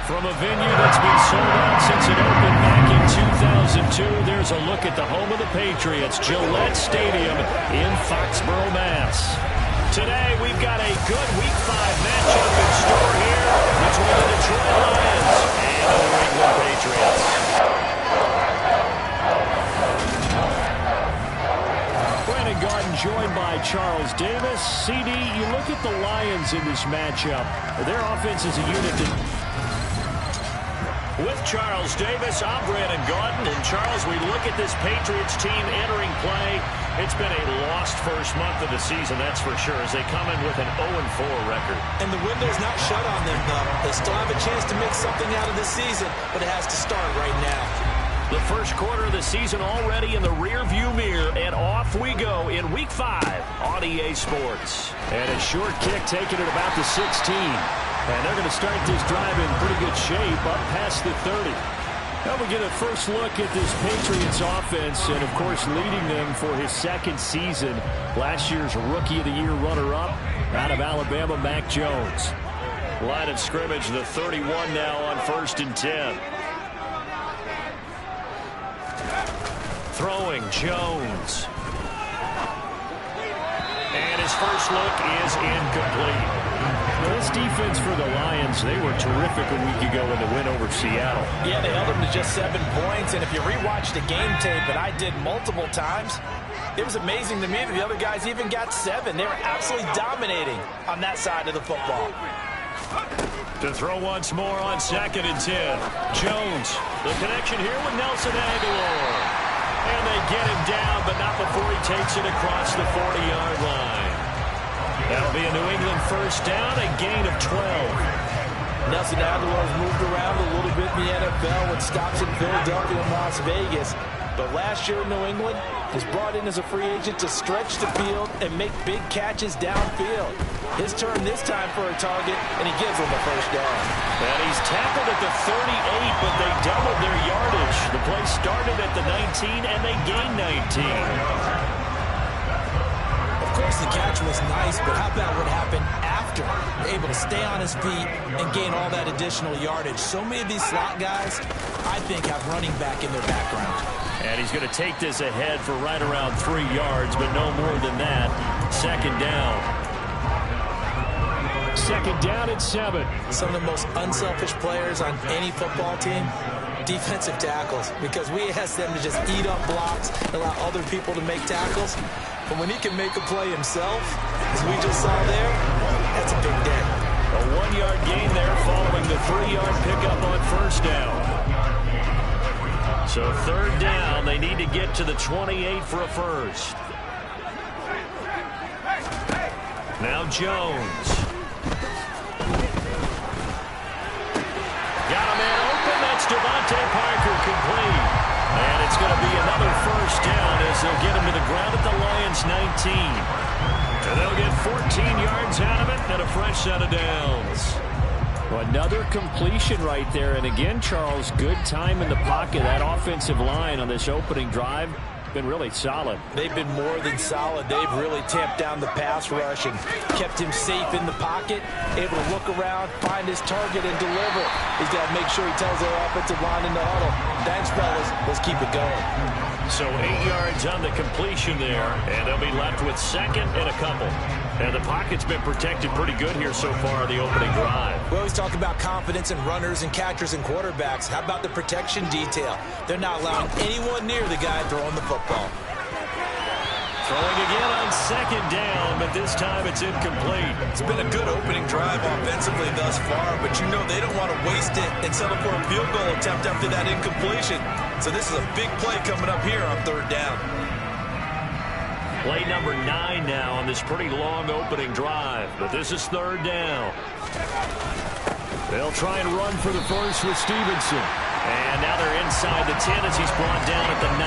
From a venue that's been sold out since it opened back in 2002, there's a look at the home of the Patriots, Gillette Stadium in Foxborough, Mass. Today, we've got a good Week 5 matchup in store here between the Detroit Lions and the New England Patriots. Brandon Garden joined by Charles Davis. CD, you look at the Lions in this matchup. Their offense is a unit that... With Charles Davis, I'm Brandon Gaudin. And Charles, we look at this Patriots team entering play. It's been a lost first month of the season, that's for sure, as they come in with an 0-4 record. And the window's not shut on them, though. They still have a chance to make something out of this season, but it has to start right now. The first quarter of the season already in the rear-view mirror, and off we go in Week 5 on EA Sports. And a short kick taken at about the 16. And they're going to start this drive in pretty good shape up past the 30. Now we get a first look at this Patriots offense, and of course leading them for his second season. Last year's Rookie of the Year runner-up out of Alabama, Mac Jones. Line of scrimmage, the 31 now on 1st and 10. Throwing, Jones. And his first look is incomplete. This defense for the Lions, they were terrific a week ago in the win over Seattle. Yeah, they held them to just 7 points, and if you rewatch the game tape, and I did multiple times, it was amazing to me that the other guys even got 7. They were absolutely dominating on that side of the football. To throw once more on 2nd and 10. Jones, the connection here with Nelson Aguilar. And they get him down, but not before he takes it across the 40-yard line. That'll be a New England first down, a gain of 12. Nelson Aguilar's moved around a little bit in the NFL with stops in Philadelphia and Las Vegas. But last year in New England was brought in as a free agent to stretch the field and make big catches downfield. His turn this time for a target, and he gives them the first down. And he's tackled at the 38, but they doubled their yardage. The play started at the 19, and they gained 19. Of course, the catch was nice, but how about what happened after? Able to stay on his feet and gain all that additional yardage. So many of these slot guys, I think, have running back in their background. And he's going to take this ahead for right around 3 yards, but no more than that. 2nd down. 2nd down at 7. Some of the most unselfish players on any football team, defensive tackles, because we ask them to just eat up blocks, allow other people to make tackles. But when he can make a play himself, as we just saw there, that's a big day. A 1-yard gain there following the 3-yard pickup on 1st down. So 3rd down, they need to get to the 28 for a first. Now Jones. Got a man open. That's Devontae Parker complete. And it's going to be another first down as they'll get him to the ground at the Lions 19. And they'll get 14 yards out of it and a fresh set of downs. Well, another completion right there. And again, Charles, good time in the pocket. That offensive line on this opening drive been really solid. They've been more than solid. They've really tamped down the pass rush and kept him safe in the pocket, able to look around, find his target, and deliver. He's got to make sure he tells their offensive line in the huddle, thanks, fellas, let's keep it going. So 8 yards on the completion there, and they'll be left with 2nd and a couple. And the pocket's been protected pretty good here so far on the opening drive. We always talk about confidence in runners and catchers and quarterbacks. How about the protection detail? They're not allowing anyone near the guy throwing the football. Throwing again on 2nd down, but this time it's incomplete. It's been a good opening drive offensively thus far, but you know they don't want to waste it and settle for a field goal attempt after that incompletion. So this is a big play coming up here on 3rd down. Play number 9 now on this pretty long opening drive, but this is 3rd down. They'll try and run for the first with Stevenson. And now they're inside the 10 as he's brought down at the 9.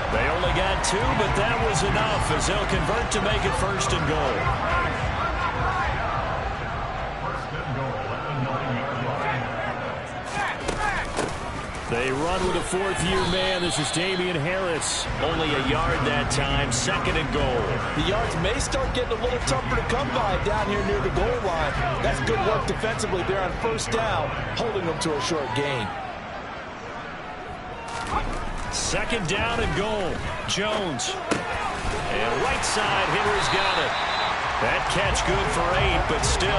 They only got 2, but that was enough as they'll convert to make it 1st and goal. They run with a fourth-year man. This is Damian Harris. Only a yard that time, 2nd and goal. The yards may start getting a little tougher to come by down here near the goal line. That's good work defensively there on 1st down, holding them to a short gain. 2nd down and goal. Jones. And right side, Henry's got it. That catch good for 8, but still,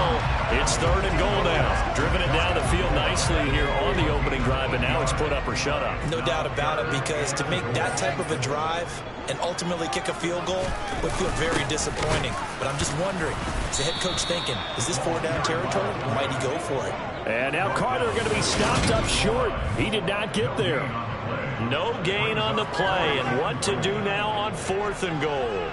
it's 3rd and goal now. Driven it down the field nicely here on the opening drive, and now it's put up or shut up. No doubt about it, because to make that type of a drive and ultimately kick a field goal would feel very disappointing. But I'm just wondering, is the head coach thinking, is this 4-down territory, or might he go for it? And now Carter going to be stopped up short. He did not get there. No gain on the play, and what to do now on 4th and goal.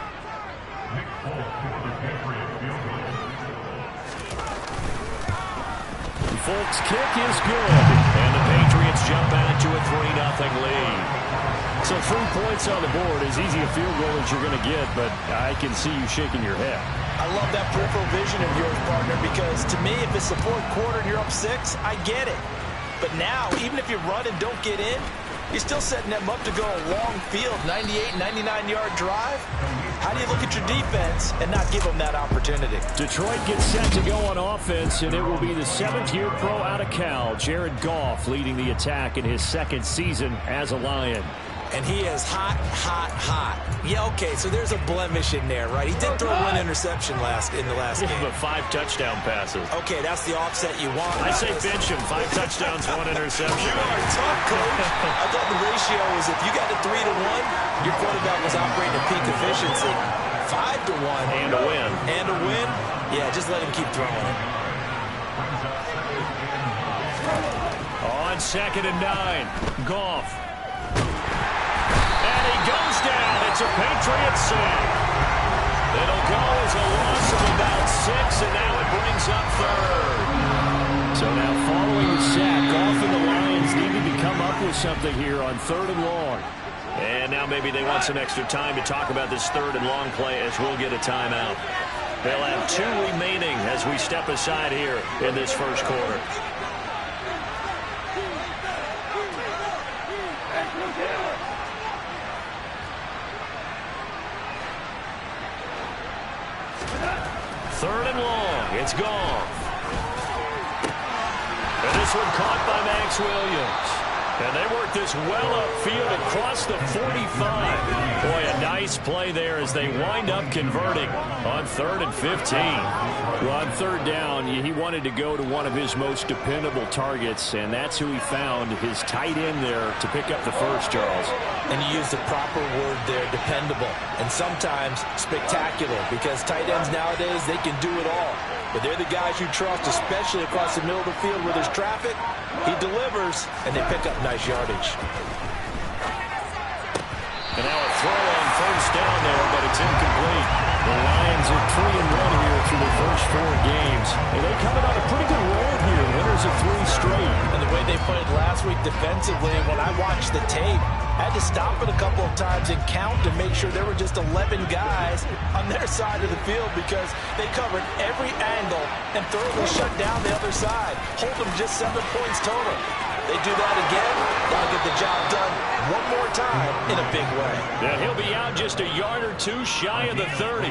Folks' kick is good, and the Patriots jump out to a 3-0 lead. So 3 points on the board, as easy a field goal as you're going to get, but I can see you shaking your head. I love that peripheral vision of yours, partner, because to me, if it's the 4th quarter and you're up 6, I get it. But now, even if you run and don't get in, you're still setting them up to go a long field, 98, 99-yard drive. How do you look at your defense and not give them that opportunity? Detroit gets set to go on offense, and it will be the 7th-year pro out of Cal, Jared Goff, leading the attack in his 2nd season as a Lion. And he is hot, hot, hot. Yeah, okay, so there's a blemish in there, right? He did throw 1 interception in the last game. But 5 touchdown passes. Okay, that's the offset you want. I say bench him. 5 touchdowns, 1 interception. You are tough, coach. I thought the ratio was if you got it 3-1, your quarterback was operating at peak efficiency. 5-1. And a win. And a win? Yeah, just let him keep throwing it. On 2nd and 9, Goff. And he goes down. It's a Patriot sack. It'll go as a loss of about 6, and now it brings up 3rd. So now following the sack, Goff and the Lions needed to come up with something here on 3rd and long. And now maybe they want some extra time to talk about this 3rd and long play as we'll get a timeout. They'll have 2 remaining as we step aside here in this 1st quarter. Third and long. It's Goff. And this one caught by Max Williams. And they work this well upfield across the 45. Boy, a nice play there as they wind up converting on 3rd and 15. Well, on 3rd down, he wanted to go to one of his most dependable targets, and that's who he found, his tight end there, to pick up the first, Charles. And you used the proper word there, dependable, and sometimes spectacular, because tight ends nowadays, they can do it all. But they're the guys you trust, especially across the middle of the field where there's traffic. He delivers, and they pick up nice yardage. And now a throw on 1st down there, but it's incomplete. The Lions are 3-1 here through the first 4 games. And they coming on a pretty good roll here, winners of 3 straight. And the way they played last week defensively, when I watched the tape, I had to stop it a couple of times and count to make sure there were just 11 guys on their side of the field, because they covered every angle and thoroughly shut down the other side. Hold them just 7 points total. They do that again, they'll get the job done one more time in a big way. And he'll be out just a yard or 2 shy of the 30.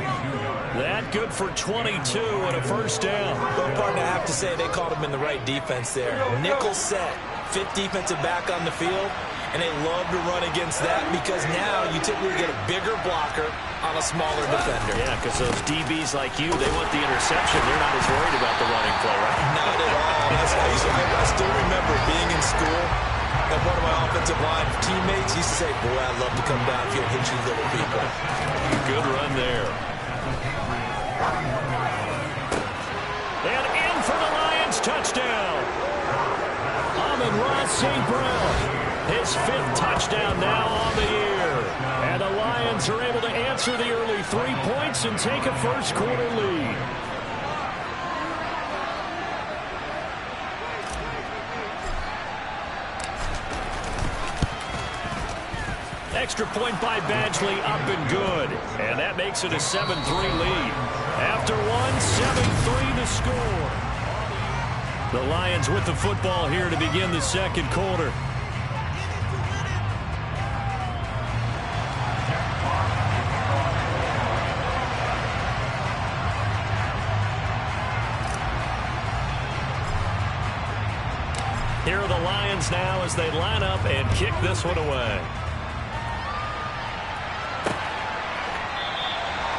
That good for 22 and a 1st down. Well, partner, I have to say they caught him in the right defense there. Nickel set, 5th defensive back on the field, and they love to run against that, because now you typically get a bigger blocker on a smaller defender. Yeah, because those DBs like you, they want the interception. They're not as worried about the running play, right? Not at all. I still remember being in school, and one of my offensive line teammates used to say, boy, I'd love to come downfield and hit you little people. Good run there. And in for the Lions, touchdown. Amon-Ra St. Brown, his 5th touchdown now on the year. And the Lions are able to answer the early 3 points and take a 1st quarter lead. Extra point by Badgley, up and good. And that makes it a 7-3 lead. After 7-3 to score. The Lions with the football here to begin the 2nd quarter. Here are the Lions now as they line up and kick this one away.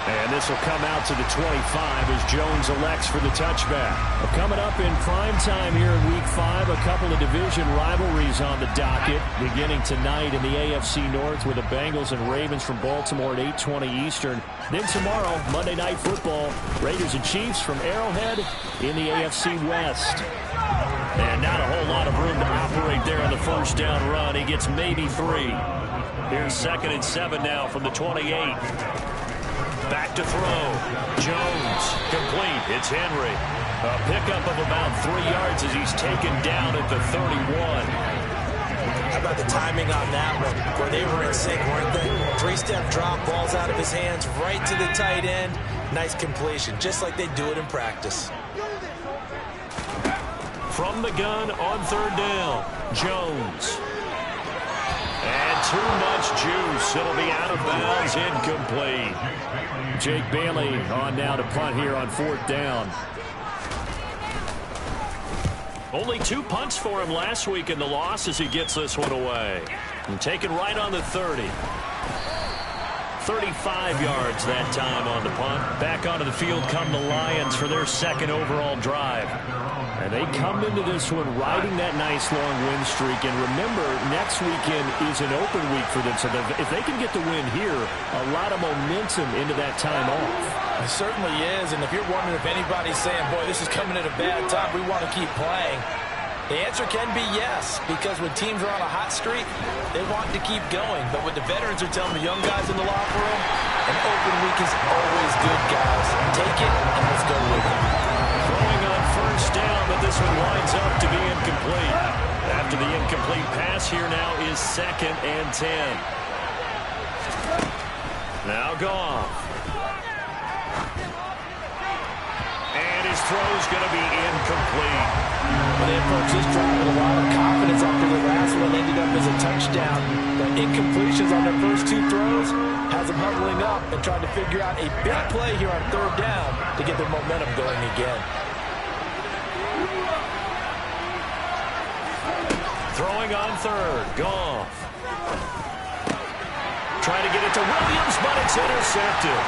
And this will come out to the 25 as Jones elects for the touchback. Well, coming up in prime time here in Week 5, a couple of division rivalries on the docket. Beginning tonight in the AFC North with the Bengals and Ravens from Baltimore at 8:20 Eastern. Then tomorrow, Monday Night Football, Raiders and Chiefs from Arrowhead in the AFC West. And not a whole lot of room to operate there on the first down run. He gets maybe 3. Here's 2nd and 7 now from the 28. Back to throw. Jones. Complete. It's Henry. A pickup of about 3 yards as he's taken down at the 31. How about the timing on that one? Where they were in sync, weren't they? 3-step drop, balls out of his hands, right to the tight end. Nice completion, just like they do it in practice. From the gun on 3rd down. Jones. And too much juice. It'll be out of bounds, incomplete. Jake Bailey on now to punt here on 4th down. Only 2 punts for him last week in the loss as he gets this one away. And taken right on the 30. 35 yards that time on the punt. Back onto the field come the Lions for their 2nd overall drive. And they come into this one riding that nice long win streak. And remember, next weekend is an open week for them. So if they can get the win here, a lot of momentum into that time off. It certainly is. And if you're wondering if anybody's saying, boy, this is coming at a bad time, we want to keep playing, the answer can be yes, because when teams are on a hot streak, they want to keep going. But what the veterans are telling the young guys in the locker room, an open week is always good, guys. Take it, and let's go with it. Throwing on 1st down, but this one winds up to be incomplete. After the incomplete pass, here now is 2nd and 10. Now Goff. And his throw's going to be incomplete. Well, they approached this drive with a lot of confidence after the last one ended up as a touchdown. But incompletions on their first 2 throws has them huddling up and trying to figure out a big play here on 3rd down to get their momentum going again. Throwing on 3rd. Goff. Trying to get it to Williams, but it's intercepted.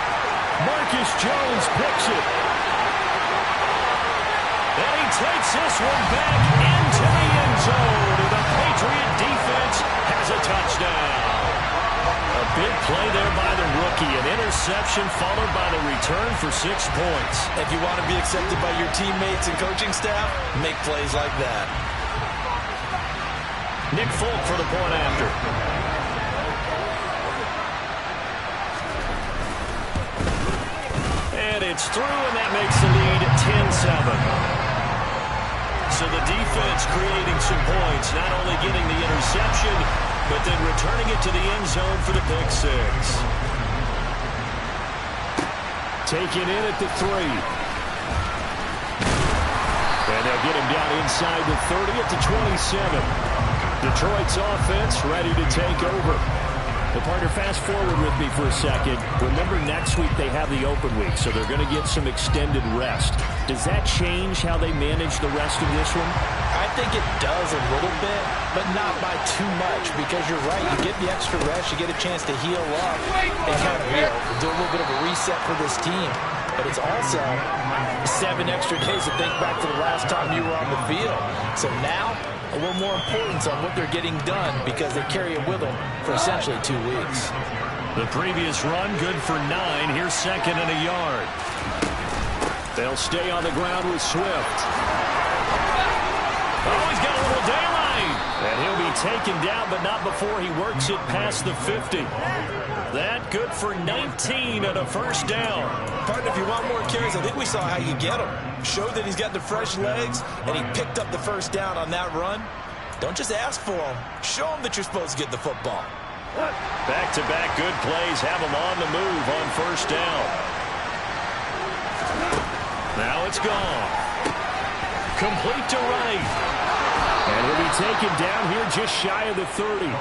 Marcus Jones picks it. And he takes this one back into the end zone. And the Patriot defense has a touchdown. A big play there by the rookie. An interception followed by the return for 6 points. If you want to be accepted by your teammates and coaching staff, make plays like that. Nick Folk for the point after. And it's through, and that makes the lead 10-7. So the defense creating some points, not only getting the interception, but then returning it to the end zone for the pick 6. Taken in at the 3. And they'll get him down inside the 30 at the 27. Detroit's offense ready to take over. Well, partner, fast forward with me for a second. Remember, next week they have the open week, so they're going to get some extended rest. Does that change how they manage the rest of this one? I think it does a little bit, but not by too much, because you're right. You get the extra rest, you get a chance to heal up and kind of do a little bit of a reset for this team. But it's also 7 extra days to think back to the last time you were on the field. So now, a little more importance on what they're getting done because they carry it with them for essentially 2 weeks. The previous run, good for 9. Here's 2nd and a yard. They'll stay on the ground with Swift. Oh, he's got a little daylight. And he'll be taken down, but not before he works it past the 50. That good for 19 and a 1st down. Partner, if you want more carries, I think we saw how you get him. Showed that he's got the fresh legs, and he picked up the 1st down on that run. Don't just ask for him. Show him that you're supposed to get the football. Back-to-back good plays have him on the move on 1st down. Now it's gone. Complete to right. And he'll be taken down here just shy of the 30.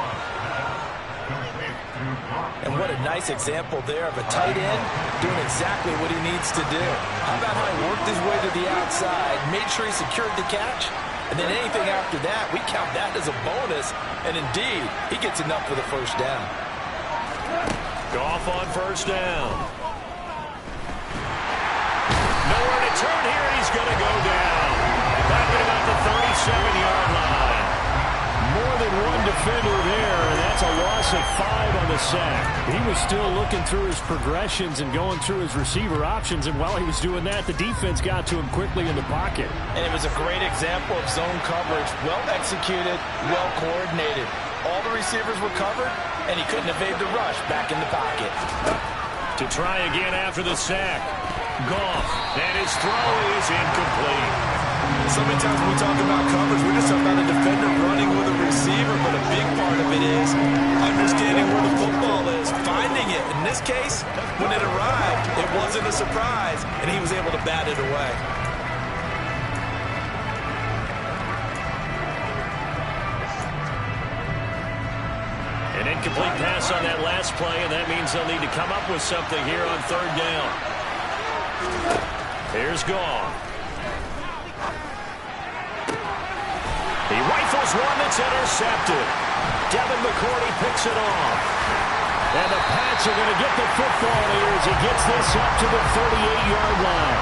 And what a nice example there of a tight end doing exactly what he needs to do. How about how he worked his way to the outside, made sure he secured the catch, And then anything after that, we count that as a bonus. And indeed, he gets enough for the first down. Goff on first down. Nowhere to turn here. He's going to go down. Back at about the 37-yard line. More than one defender there, and that's a loss of 5 on the sack. He was still looking through his progressions and going through his receiver options, and while he was doing that, the defense got to him quickly in the pocket. And it was a great example of zone coverage. Well executed, well coordinated. All the receivers were covered, and he couldn't evade the rush back in the pocket. To try again after the sack. Goff, and his throw is incomplete. So many times when we talk about coverage, we're just talking about a defender running with a receiver, but a big part of it is understanding where the football is, finding it. In this case, when it arrived, it wasn't a surprise, and he was able to bat it away. An incomplete pass on that last play, and that means they'll need to come up with something here on third down. Here's Goff. He rifles one that's intercepted. Devin McCourty picks it off. And the Pats are going to get the football here as he gets this up to the 38-yard line.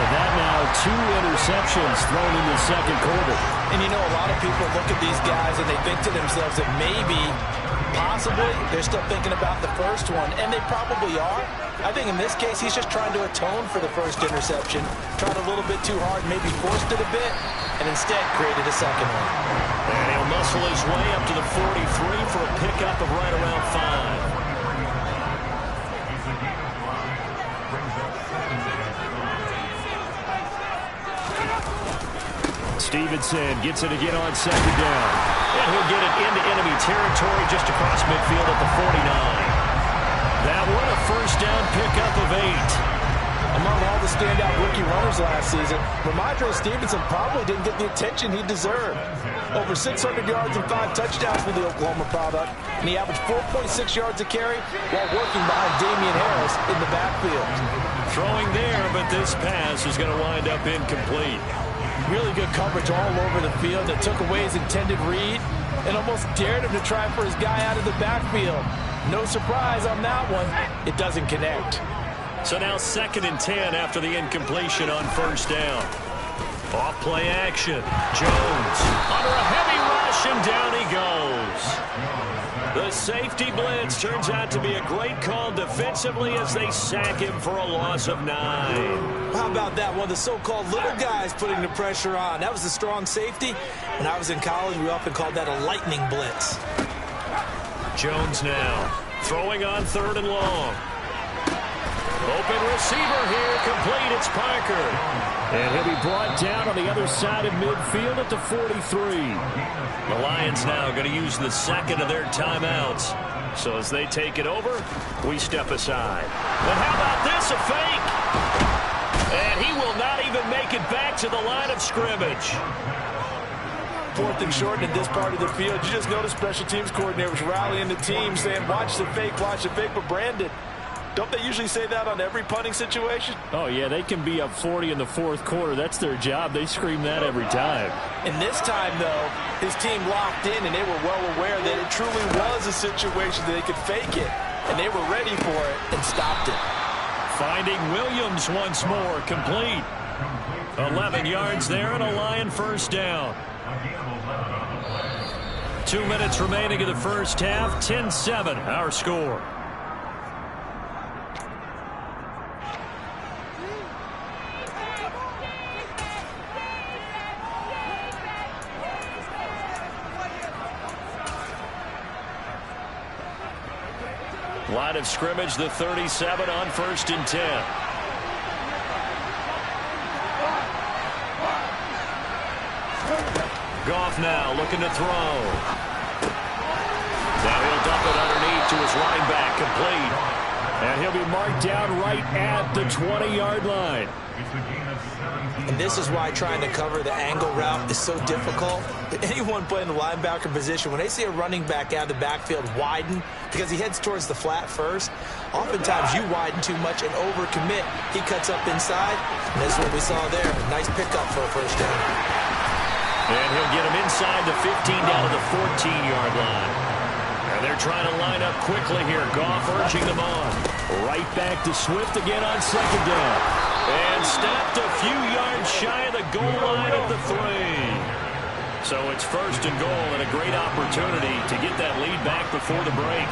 And that now 2 interceptions thrown in the second quarter. And you know, a lot of people look at these guys and they think to themselves that maybe, possibly, they're still thinking about the first one. And they probably are. I think in this case, he's just trying to atone for the first interception. Tried a little bit too hard, maybe forced it a bit, and instead created a second one. And he'll muscle his way up to the 43 for a pickup of right around 5. Stevenson gets it again on second down. And he'll get it into enemy territory just across midfield at the 49. That one a first down pickup of 8. Among all the standout rookie runners last season, Ramondre Stevenson probably didn't get the attention he deserved. Over 600 yards and 5 touchdowns for the Oklahoma product, and he averaged 4.6 yards a carry while working behind Damian Harris in the backfield. Throwing there, but this pass is going to wind up incomplete. Really good coverage all over the field that took away his intended read and almost dared him to try for his guy out of the backfield. No surprise on that one. It doesn't connect. So now 2nd and 10 after the incompletion on first down. Off play action. Jones under a heavy rush, and down he goes. The safety blitz turns out to be a great call defensively as they sack him for a loss of 9. How about that? One of the so-called little guys putting the pressure on. That was a strong safety. When I was in college, we often called that a lightning blitz. Jones now throwing on 3rd and long. Open receiver here, complete, it's Parker. And he'll be brought down on the other side of midfield at the 43. The Lions now going to use the second of their timeouts. So as they take it over, we step aside. But how about this, a fake? And he will not even make it back to the line of scrimmage. 4th and short in this part of the field. You just notice special teams coordinators rallying the team saying, watch the fake, but Brandon, don't they usually say that on every punting situation? Oh, yeah, they can be up 40 in the 4th quarter. That's their job. They scream that every time. And this time, though, his team locked in, and they were well aware that it truly was a situation that they could fake it, and they were ready for it and stopped it. Finding Williams once more, complete. 11 yards there and a Lion first down. 2 minutes remaining in the first half, 10-7, our score. Line of scrimmage, the 37 on 1st and 10. Goff now looking to throw. Now he'll dump it underneath to his running back, complete. And he'll be marked down right at the 20-yard line. And this is why trying to cover the angle route is so difficult. Anyone playing the linebacker position, when they see a running back out of the backfield widen, because he heads towards the flat first, oftentimes you widen too much and overcommit. He cuts up inside, and that's what we saw there. Nice pickup for a first down. And he'll get him inside the 15 down to the 14-yard line. And they're trying to line up quickly here. Goff urging them on. Right back to Swift again on second down. And stopped a few yards shy of the goal line at the 3. So it's first and goal and a great opportunity to get that lead back before the break.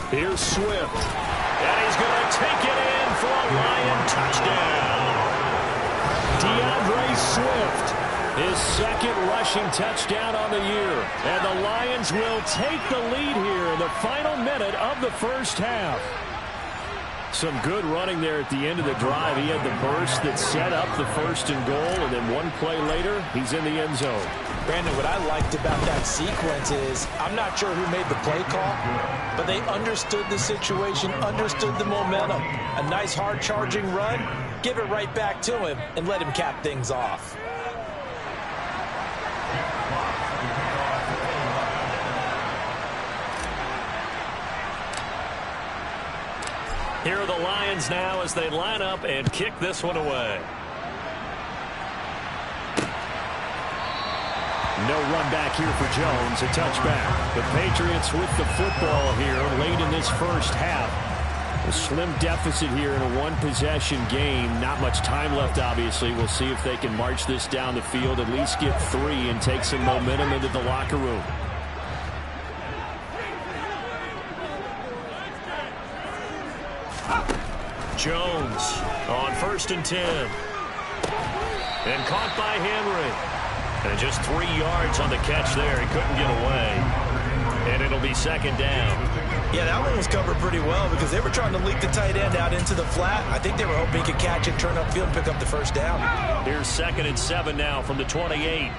Here's Swift. And he's going to take it in for a Lion touchdown. DeAndre Swift, his second rushing touchdown on the year. And the Lions will take the lead here in the final minute of the first half. Some good running there at the end of the drive. He had the burst that set up the first and goal, and then one play later, he's in the end zone. Brandon, what I liked about that sequence is I'm not sure who made the play call, but they understood the situation, understood the momentum. A nice hard-charging run, give it right back to him, and let him cap things off. Here are the Lions now as they line up and kick this one away. No run back here for Jones, a touchback. The Patriots with the football here late in this first half. A slim deficit here in a one-possession game. Not much time left, obviously. We'll see if they can march this down the field, at least get 3 and take some momentum into the locker room. Jones on 1st and 10. And caught by Henry. And just 3 yards on the catch there. He couldn't get away. And it'll be second down. Yeah, that one was covered pretty well because they were trying to leak the tight end out into the flat. I think they were hoping he could catch it, turn upfield, and pick up the first down. Here's 2nd and 7 now from the 28.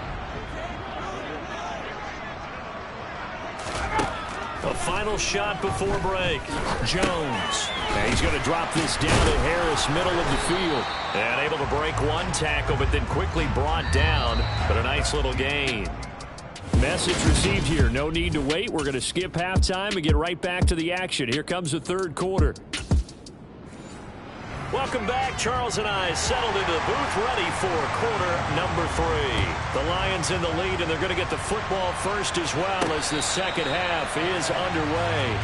A final shot before break. Jones. And he's going to drop this down to Harris, middle of the field. And able to break one tackle, but then quickly brought down. But a nice little gain. Message received here. No need to wait. We're going to skip halftime and get right back to the action. Here comes the third quarter. Welcome back. Charles and I settled into the booth, ready for quarter number 3. The Lions in the lead, and they're going to get the football first as well as the second half is underway.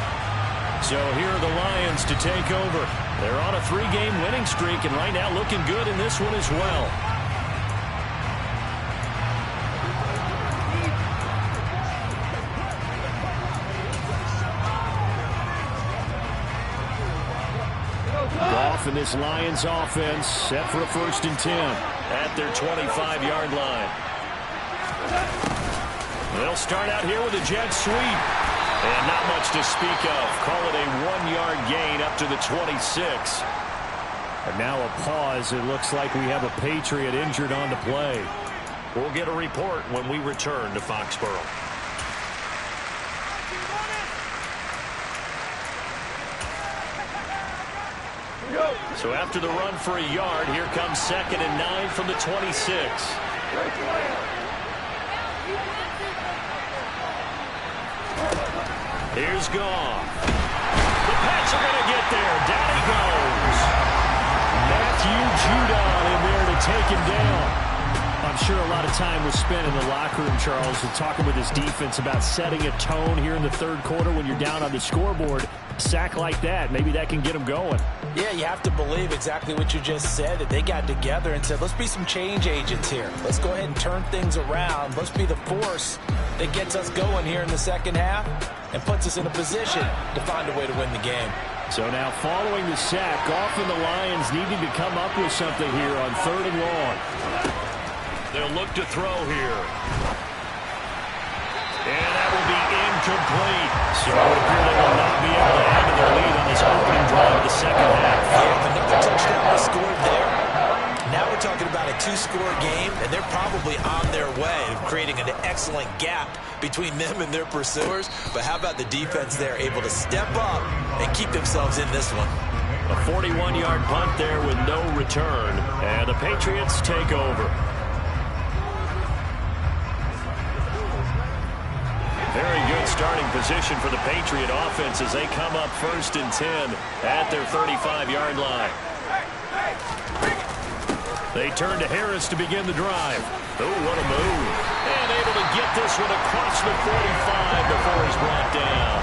So here are the Lions to take over. They're on a 3-game winning streak, and right now looking good in this one as well. Goff and this Lions offense set for a 1st and 10 at their 25-yard line. They'll start out here with a jet sweep. And not much to speak of. Call it a 1-yard gain up to the 26. And now a pause. It looks like we have a Patriot injured on the play. We'll get a report when we return to Foxborough. So after the run for a yard, here comes 2nd and 9 from the 26. Here's Goff. The Pats are going to get there. Down he goes. Matthew Judon in there to take him down. I'm sure a lot of time was spent in the locker room, Charles, and talking with his defense about setting a tone here in the third quarter when you're down on the scoreboard. Sack like that, maybe that can get them going. Yeah, you have to believe exactly what you just said, that they got together and said, let's be some change agents here. Let's go ahead and turn things around. Let's be the force that gets us going here in the second half and puts us in a position to find a way to win the game. So now following the sack, Goff and the Lions needing to come up with something here on 3rd and long. They'll look to throw here. And that will be incomplete. So it would appear they will not be able to add to their lead on this opening drive of the second half. Yeah, another touchdown was scored there. Now we're talking about a 2-score game, and they're probably on their way of creating an excellent gap between them and their pursuers. But how about the defense there, able to step up and keep themselves in this one? A 41-yard punt there with no return, and the Patriots take over. Very good starting position for the Patriot offense as they come up 1st and 10 at their 35-yard line. They turn to Harris to begin the drive. Oh, what a move. And able to get this one across the 45 before he's brought down.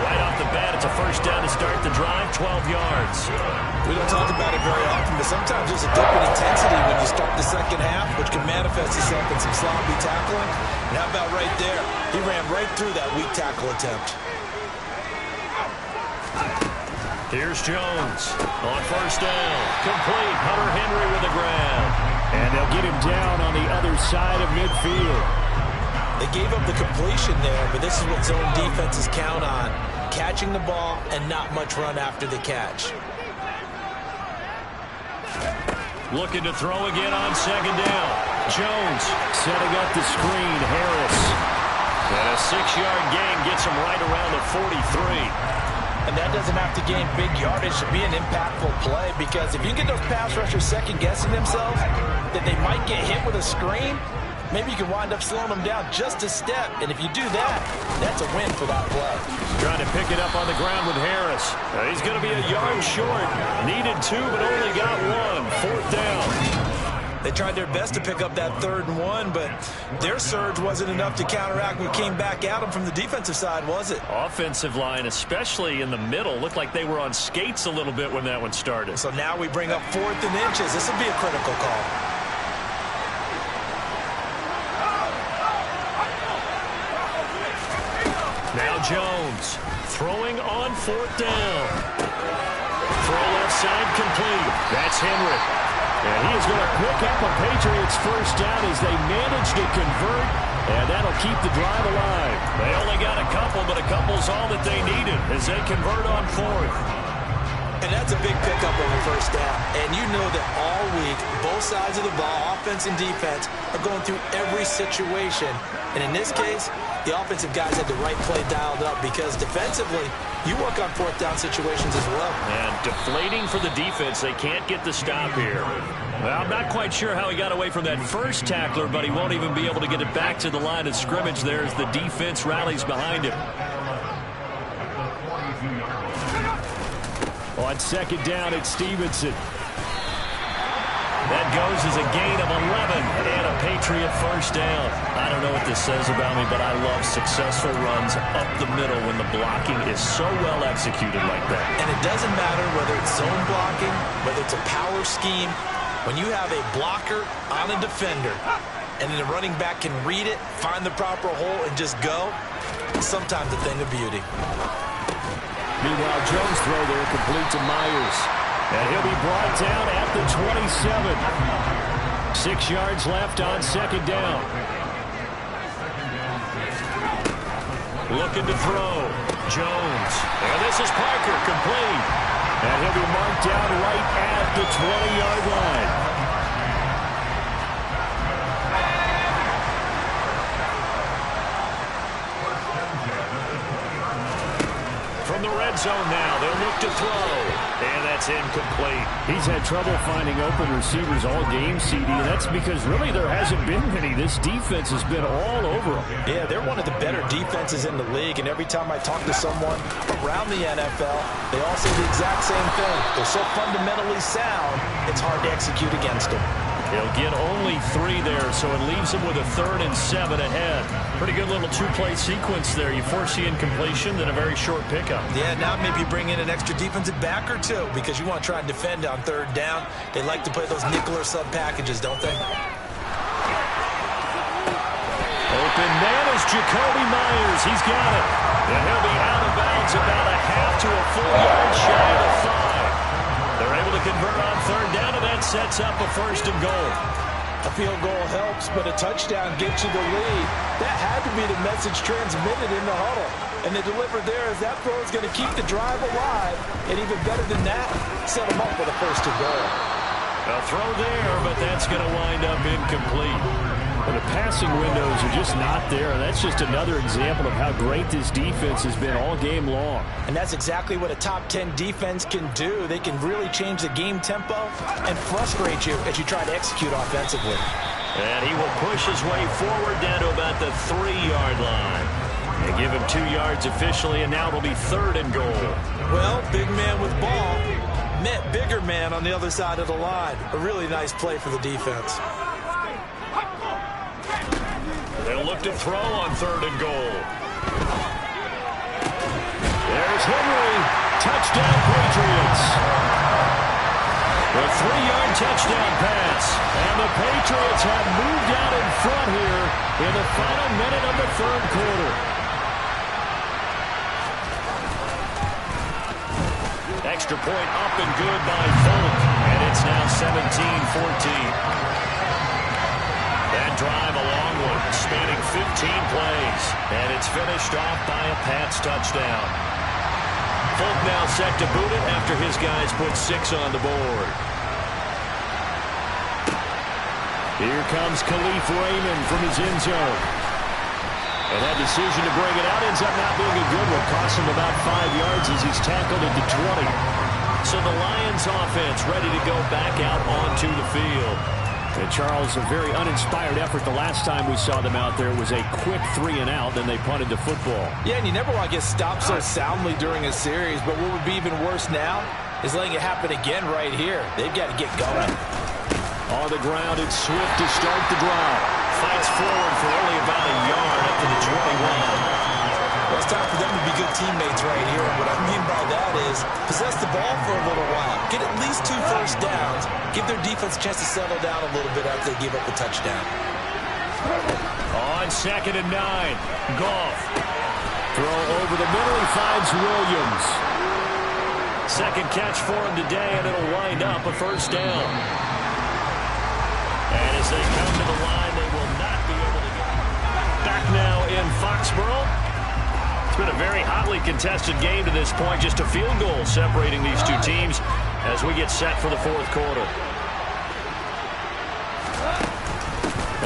Right off the bat, it's a 1st down to start the drive, 12 yards. We don't talk about it very often, but sometimes there's a dip in intensity when you start the second half, which can manifest itself in some sloppy tackling. And how about right there? He ran right through that weak tackle attempt. Here's Jones on 1st down. Complete. Hunter Henry with the grab. And they'll get him down on the other side of midfield. They gave up the completion there, but this is what zone defenses count on. Catching the ball and not much run after the catch. Looking to throw again on 2nd down. Jones setting up the screen. Harris. And a 6-yard gain gets him right around the 43. And that doesn't have to gain big yardage to be an impactful play, because if you get those pass rushers second-guessing themselves that they might get hit with a screen, maybe you can wind up slowing them down just a step. And if you do that, that's a win for that play. Trying to pick it up on the ground with Harris. He's going to be a yard short. Needed 2, but only got 1. 4th down. They tried their best to pick up that 3rd and 1, but their surge wasn't enough to counteract what came back at them from the defensive side, was it? Offensive line, especially in the middle, looked like they were on skates a little bit when that one started. So now we bring up 4th and inches. This will be a critical call. Now Jones throwing on 4th down. Throw left side complete. That's Henry. And he is going to pick up a Patriots 1st down as they manage to convert, and that'll keep the drive alive. They only got a couple, but a couple's all that they needed as they convert on 4th. And that's a big pickup on the 1st down. And you know that all week, both sides of the ball, offense and defense, are going through every situation. And in this case, the offensive guys had the right play dialed up, because defensively, you work on 4th down situations as well. And deflating for the defense. They can't get the stop here. Well, I'm not quite sure how he got away from that first tackler, but he won't even be able to get it back to the line of scrimmage there as the defense rallies behind him. On 2nd down, it's Stevenson. That goes as a gain of 11 and a Patriot 1st down. I don't know what this says about me, but I love successful runs up the middle when the blocking is so well executed like that. And it doesn't matter whether it's zone blocking, whether it's a power scheme. When you have a blocker on a defender and then the running back can read it, find the proper hole, and just go, it's sometimes a thing of beauty. Meanwhile, Jones' throw there complete to Myers. And he'll be brought down at the 27. 6 yards left on 2nd down. Looking to throw. Jones. And this is Parker, complete. And he'll be marked down right at the 20-yard line. From the red zone now, they'll look to throw. And that's incomplete. He's had trouble finding open receivers all game, CD, and that's because really there hasn't been many. This defense has been all over them. Yeah, they're one of the better defenses in the league, and every time I talk to someone around the NFL, they all say the exact same thing. They're so fundamentally sound, it's hard to execute against them. He'll get only 3 there, so it leaves him with a 3rd and 7 ahead. Pretty good little 2-play sequence there. You force the incompletion, then a very short pickup. Yeah, now maybe bring in an extra defensive back or 2 because you want to try and defend on 3rd down. They like to play those nickel or sub packages, don't they? Open man is Jacoby Myers. He's got it. And he'll be out of bounds about a half to a full yard shy of 5. They're able to convert on 3rd down, and that sets up a 1st and goal. A field goal helps, but a touchdown gets you the lead. That had to be the message transmitted in the huddle. And the deliver there is that throw is going to keep the drive alive. And even better than that, set them up with a 1st and goal. A throw there, but that's going to wind up incomplete. And the passing windows are just not there. That's just another example of how great this defense has been all game long. And that's exactly what a top 10 defense can do. They can really change the game tempo and frustrate you as you try to execute offensively. And he will push his way forward down to about the 3-yard line. They give him 2 yards officially, and now it'll be 3rd and goal. Well, big man with ball met bigger man on the other side of the line. A really nice play for the defense. They'll look to throw on 3rd and goal. There's Henry. Touchdown, Patriots. The 3-yard touchdown pass. And the Patriots have moved out in front here in the final minute of the 3rd quarter. Extra point up and good by Folk. And it's now 17-14. That drive a long one, spanning 15 plays. And it's finished off by a Pats touchdown. Folk now set to boot it after his guys put 6 on the board. Here comes Khalif Raymond from his end zone. And that decision to bring it out ends up not being a good one. Costs him about 5 yards as he's tackled at the 20. So the Lions offense ready to go back out onto the field. And Charles, a very uninspired effort the last time we saw them out there. It was a quick 3-and-out, then they punted the football. Yeah, and you never want to get stopped so soundly during a series, but what would be even worse now is letting it happen again right here. They've got to get going. On the ground, it's Swift to start the drive. Fights forward for only about a yard up to the 21. Well, it's time for them to be good teammates right here. And what I mean by that is possess the ball for a little while. Get at least 2 first downs. Give their defense a chance to settle down a little bit after they give up a touchdown. On 2nd and 9, Goff. Throw over the middle. He finds Williams. Second catch for him today, and it'll wind up a first down. And as they come to the line, they will not be able to get back now in Foxborough. It's been a very hotly contested game to this point. Just a field goal separating these two teams as we get set for the 4th quarter.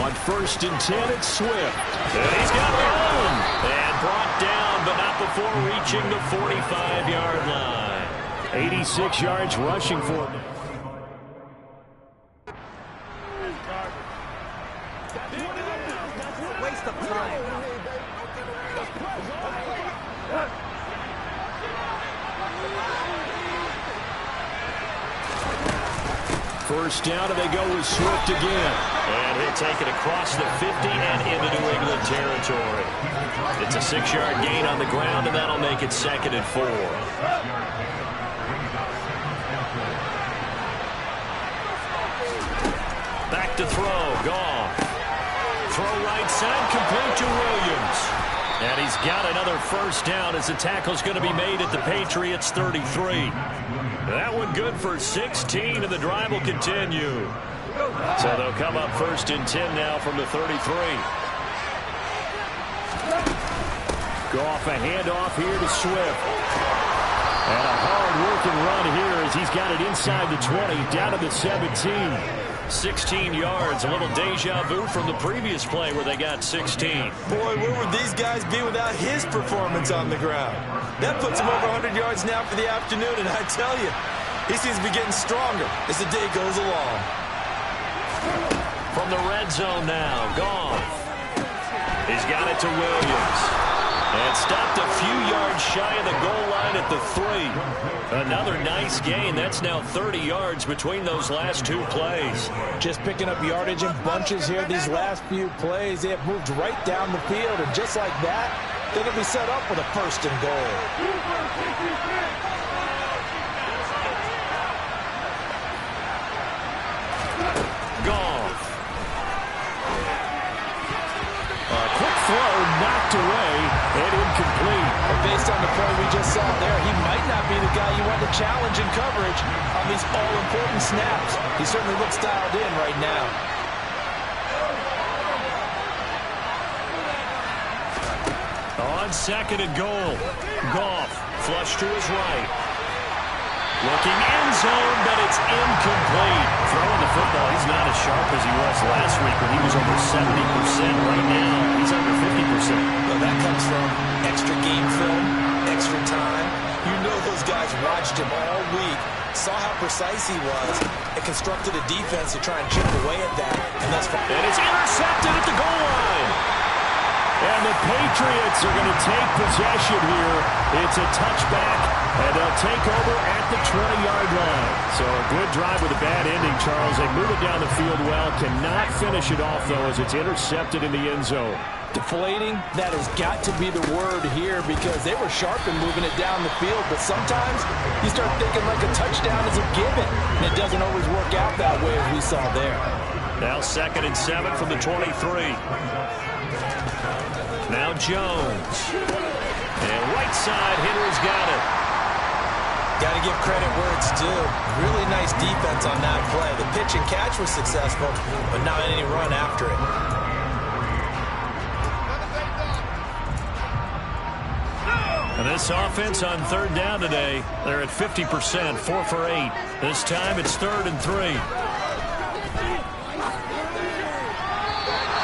On 1st and 10, it's Swift. And he's got room. And brought down, but not before reaching the 45-yard line. 86 yards rushing for him. Waste of time. First down, and they go with Swift again. And he'll take it across the 50 and into New England territory. It's a 6-yard gain on the ground, and that'll make it 2nd and 4. Back to throw. Goff. Throw right side, complete to Williams. And he's got another first down as the tackle's going to be made at the Patriots' 33. That one good for 16, and the drive will continue. So they'll come up 1st and 10 now from the 33. Goff, a handoff here to Swift. And a hard-working run here as he's got it inside the 20, down to the 17. 16 yards, a little deja vu from the previous play where they got 16. Boy, where would these guys be without his performance on the ground? That puts him over 100 yards now for the afternoon, and I tell you, he seems to be getting stronger as the day goes along. From the red zone now, Goff. He's got it to Williams. And stopped a few yards shy of the goal line at the 3. Another nice gain. That's now 30 yards between those last 2 plays. Just picking up yardage in bunches here these last few plays. They have moved right down the field, and just like that, they're going to be set up for the 1st and goal. Goff. A quick throw knocked away and incomplete. And based on the play we just saw there, he might not be the guy you want to challenge in coverage on these all-important snaps. He certainly looks dialed in right now. On 2nd and goal, Goff flush to his right. Looking end zone, but it's incomplete. Throwing the football, he's not as sharp as he was last week when he was over 70%. Right now, he's under 50%. Well, that comes from extra game film, extra time. You know those guys watched him all week, saw how precise he was, and constructed a defense to try and chip away at that. And it's intercepted at the goal line. And the Patriots are going to take possession here. It's a touchback, and they'll take over at the 20-yard line. So a good drive with a bad ending, Charles. They move it down the field well. Cannot finish it off, though, as it's intercepted in the end zone. Deflating, that has got to be the word here because they were sharp in moving it down the field. But sometimes you start thinking like a touchdown is a given, and it doesn't always work out that way as we saw there. Now 2nd and 7 from the 23. Now Jones. And right side, Henry's got it. Got to give credit where it's due. Really nice defense on that play. The pitch and catch was successful, but not any run after it. And this offense on 3rd down today, they're at 50%, 4 for 8. This time it's 3rd and 3.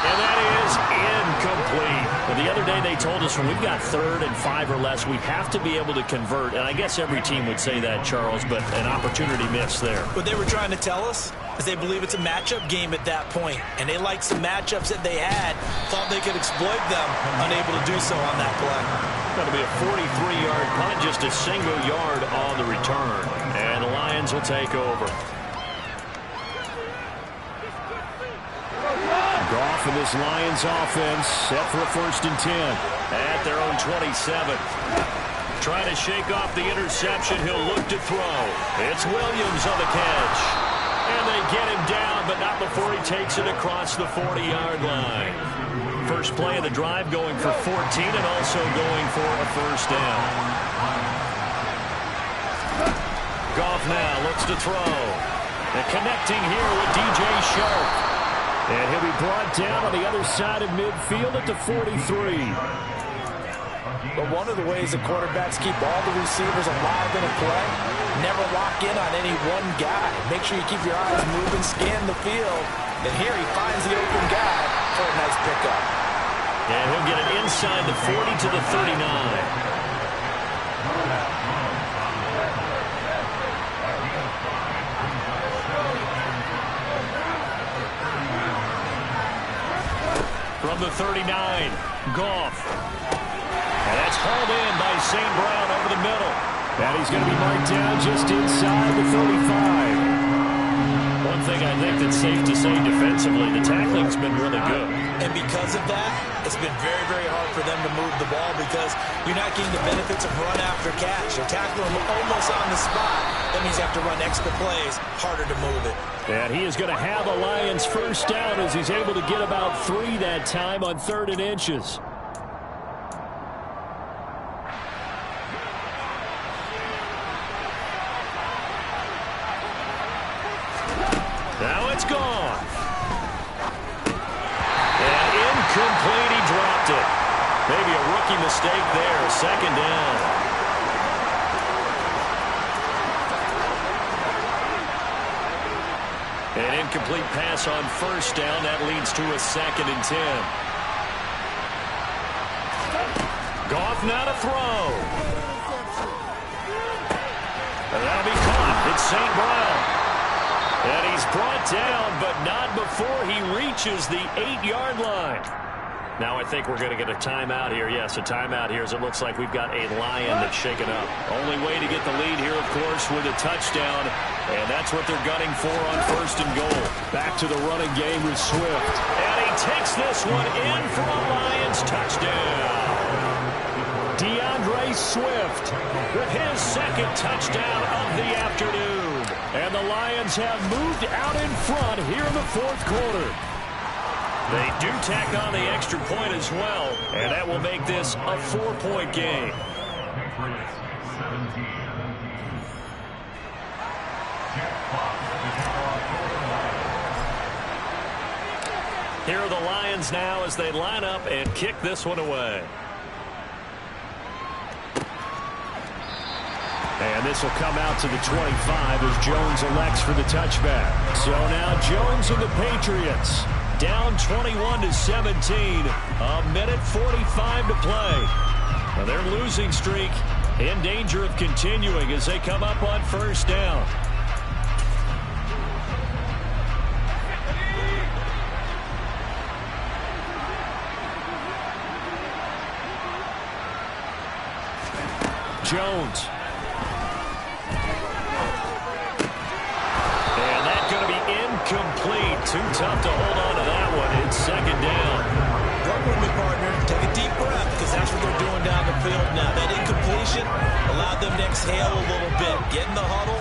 And that is incomplete. But the other day they told us when we've got 3rd and 5 or less, we have to be able to convert. And I guess every team would say that, Charles, but an opportunity missed there. What they were trying to tell us is they believe it's a matchup game at that point. And they liked some matchups that they had, thought they could exploit them, unable to do so on that play. Going to be a 43-yard punt, just a single yard on the return. And the Lions will take over. Goff and this Lions offense set for a 1st and 10 at their own 27. Trying to shake off the interception. He'll look to throw. It's Williams on the catch. And they get him down, but not before he takes it across the 40-yard line. First play of the drive going for 14 and also going for a 1st down. Goff now looks to throw. And connecting here with DJ Shark. And he'll be brought down on the other side of midfield at the 43. But one of the ways the quarterbacks keep all the receivers alive in a play, never lock in on any one guy. Make sure you keep your eyes moving, scan the field. And here he finds the open guy for a nice pickup. And he'll get it inside the 40 to the 39. From the 39, Goff. And that's hauled in by St. Brown over the middle. And he's going to be marked down just inside the 35. One thing I think that's safe to say defensively, the tackling's been really good. And because of that, it's been very, very hard for them to move the ball because you're not getting the benefits of run after catch. They're tackling him almost on the spot. That means you have to run extra plays, harder to move it. And he is going to have a Lions 1st down as he's able to get about 3 that time on 3rd and inches. Now it's gone. And incomplete, he dropped it. Maybe a rookie mistake there, 2nd down. An incomplete pass on 1st down. That leads to a 2nd and 10. Goff now to throw. And that'll be caught. It's St. Brown. And he's brought down, but not before he reaches the 8-yard line. Now I think we're going to get a timeout here. Yes, a timeout here as it looks like we've got a Lion that's shaken up. Only way to get the lead here, of course, with a touchdown. And that's what they're gunning for on 1st and goal. Back to the running game with Swift. And he takes this one in for a Lions touchdown. DeAndre Swift with his 2nd touchdown of the afternoon. And the Lions have moved out in front here in the 4th quarter. They do tack on the extra point as well, and that will make this a 4-point game. Here are the Lions now as they line up and kick this one away. And this will come out to the 25 as Jones elects for the touchback. So now Jones and the Patriots down 21-17. A minute 45 to play. Now their losing streak in danger of continuing as they come up on first down. Jones. And that's going to be incomplete. Too tough to hold on to that one. It's second down. Work with me, partner. Take a deep breath because that's what they're doing down the field now. That incompletion allowed them to exhale a little bit. Get in the huddle,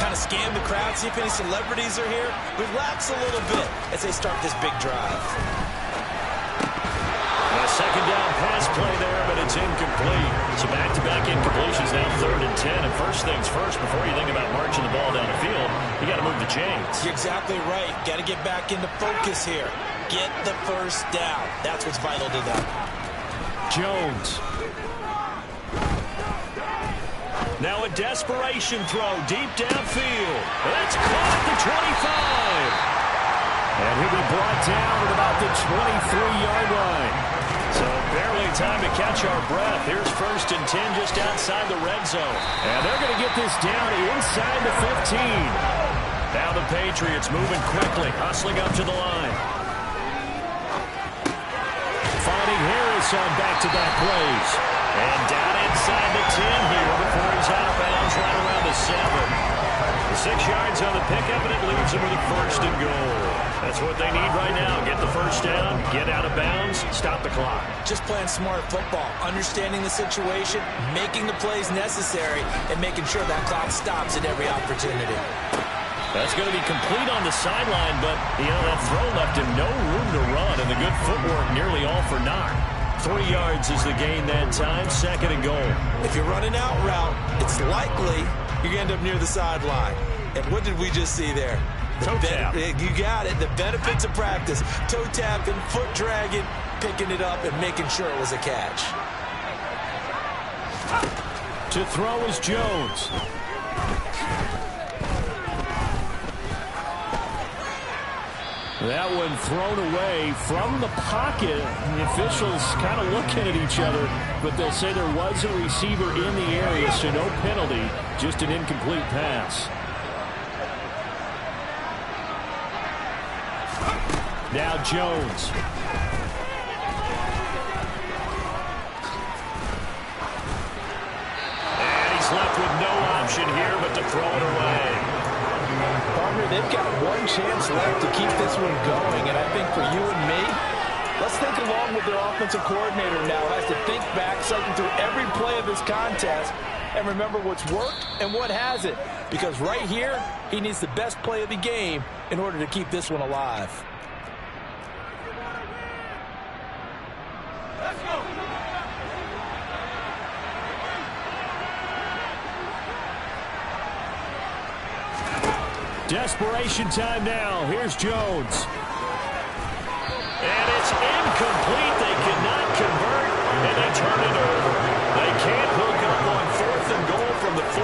kind of scan the crowd, see if any celebrities are here. Relax a little bit as they start this big drive. A second down pass play there, but it's incomplete. So back-to-back incompletions now 3rd and 10. And first things first, before you think about marching the ball down the field, you got to move the chains. You're exactly right. Got to get back into focus here. Get the first down. That's what's vital to them. Jones. Now a desperation throw deep downfield. That's caught at the 25. And he'll be brought down at about the 23-yard line. So barely time to catch our breath. Here's 1st and 10 just outside the red zone. And they're going to get this down inside the 15. Now the Patriots moving quickly, hustling up to the line. Finding Harris on back-to-back plays. And down inside the 10 here before he's out of bounds right around the 7. 6 yards on the pickup, and it leaves them with a 1st and goal. That's what they need right now. Get the first down, get out of bounds, stop the clock. Just playing smart football, understanding the situation, making the plays necessary, and making sure that clock stops at every opportunity. That's going to be complete on the sideline, but, that throw left him no room to run, and the good footwork nearly all for naught. 3 yards is the gain that time, 2nd and goal. If you're running out route, it's likely you end up near the sideline. And what did we just see there? Toe tap. You got it. The benefits of practice. Toe tapping, foot dragging, picking it up, and making sure it was a catch. To throw is Jones. That one thrown away from the pocket. The officials kind of looking at each other, but they'll say there was a receiver in the area, so no penalty, just an incomplete pass. Now Jones. And he's left with no option here but to throw it away. Partner, they've got one chance left to keep this one going, and I think for you and me, let's think along with their offensive coordinator now has to think back, cycle through every play of this contest, and remember what's worked and what hasn't. Because right here, he needs the best play of the game in order to keep this one alive. Desperation time now. Here's Jones. And it's incomplete. They cannot convert, and they turn it over. They can't hook up on 4th and goal from the 4,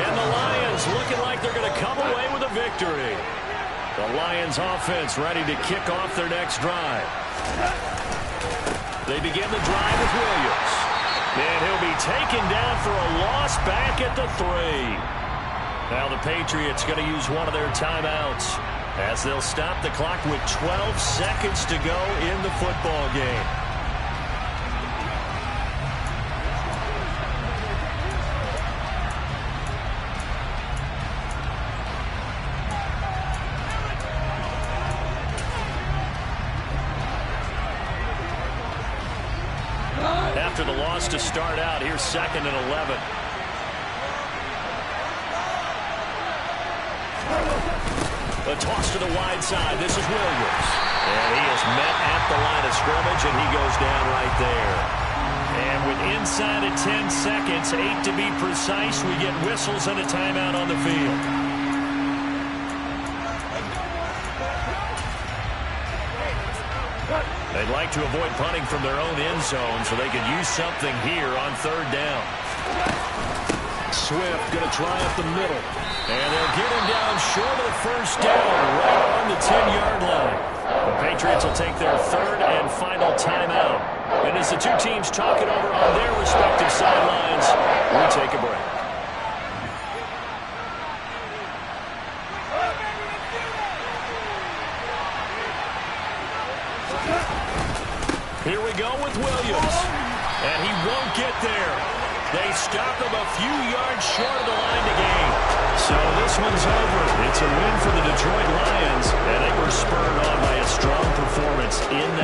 and the Lions looking like they're going to come away with a victory. The Lions offense ready to kick off their next drive. They begin the drive with Williams. And he'll be taken down for a loss back at the 3. Now the Patriots going to use one of their timeouts as they'll stop the clock with 12 seconds to go in the football game. After the loss to start out, here's 2nd and 11. A toss to the wide side. This is Williams. And he is met at the line of scrimmage, and he goes down right there. And with inside of 10 seconds, 8 to be precise, we get whistles and a timeout on the field. They'd like to avoid punting from their own end zone so they could use something here on 3rd down. So Swift going to try up the middle. And they'll get him down short of the first down, right on the 10-yard line. The Patriots will take their third and final timeout. And as the two teams talk it over on their respective sidelines, we take a break. Here we go with Williams. And he won't get there. They stop him a few yards short of the line to gain. So this one's over. It's a win for the Detroit Lions, and they were spurred on by a strong performance in that